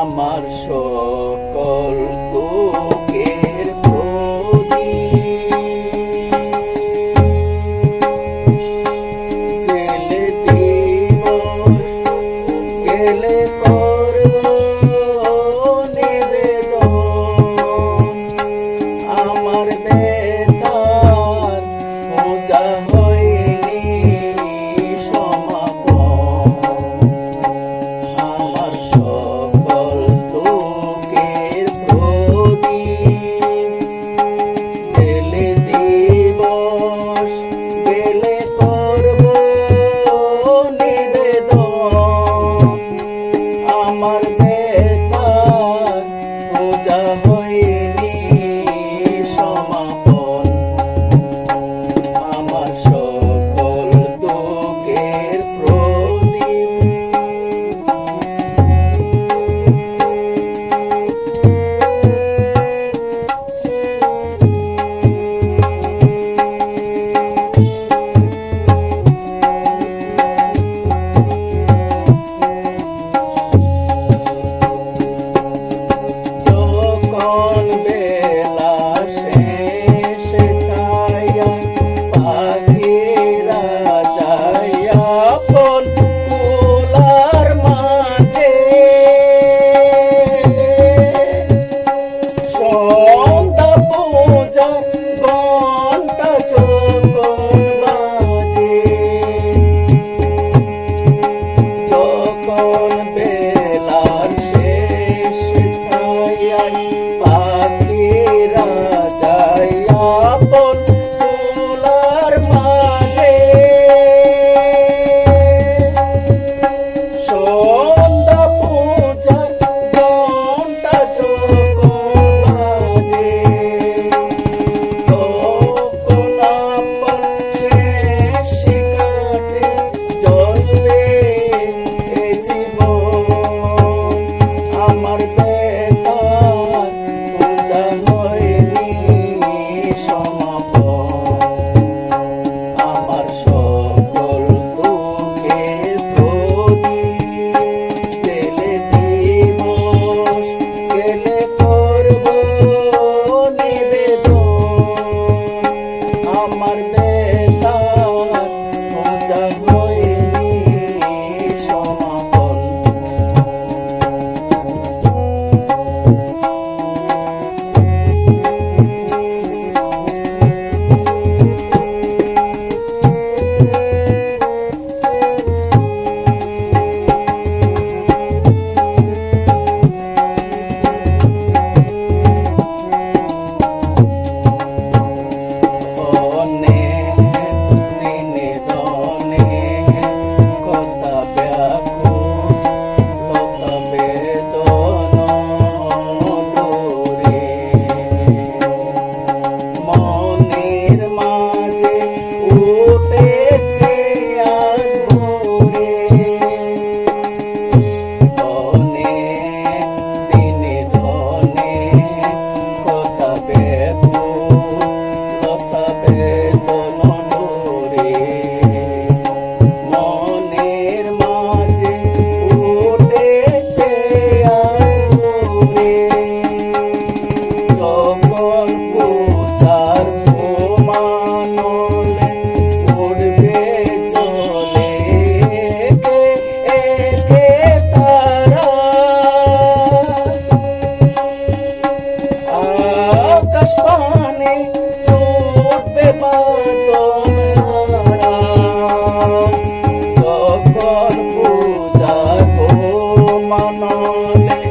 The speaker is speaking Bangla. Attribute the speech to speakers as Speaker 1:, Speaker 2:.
Speaker 1: আমার সকল দুঃখের প্রদীপ জেলে দিবস গেলে করব নিবেদন আমার বেতার পূজা হয়নি আমার সকল দুঃখের প্রদীপ জেলে দিবস গেলে করব নিবেদন আমার বেতার পূজা হয়নি সমাপন আমার সকল দুঃখের প্রদীপ যখন বেলা শেষে ছায়া পাখিরা যায় আপন কুলার মাঝে সন্ধ্যা পূজার ঘণ্টা যখন বাজে যখন বেলার শেষ ছায়ায় পাখিরা যায় আপন কুলার মাঝে সন্ধ্যা পূজার ঘণ্টা যখন বাজে তখন আপন শেষ কাটে জ্বলে এ জীবন আমার বেতার পূজা হয়নি সমাপন আমার সকল দুঃখের প্রদীপ জেলে দিবস গেলে করব নিবেদন আমার বেতার পূজা হয়নি সমাপন অনে দিনে দনে কথা ব্যাকুল লতা বেদন দূরে মনের মাঝে উঠেছে আজ ভোরে অনে দিনে দনে কথা ব্যাকুল লতা বেদন দূরে মনের মাঝে উঠেছে আজ ভোরে সকল পূজার প্রমাণলে উঠবে চলে একে একে তারা আকাশ পানে ছুটবে বাদন হারা যখন পূজা প্রমাণলে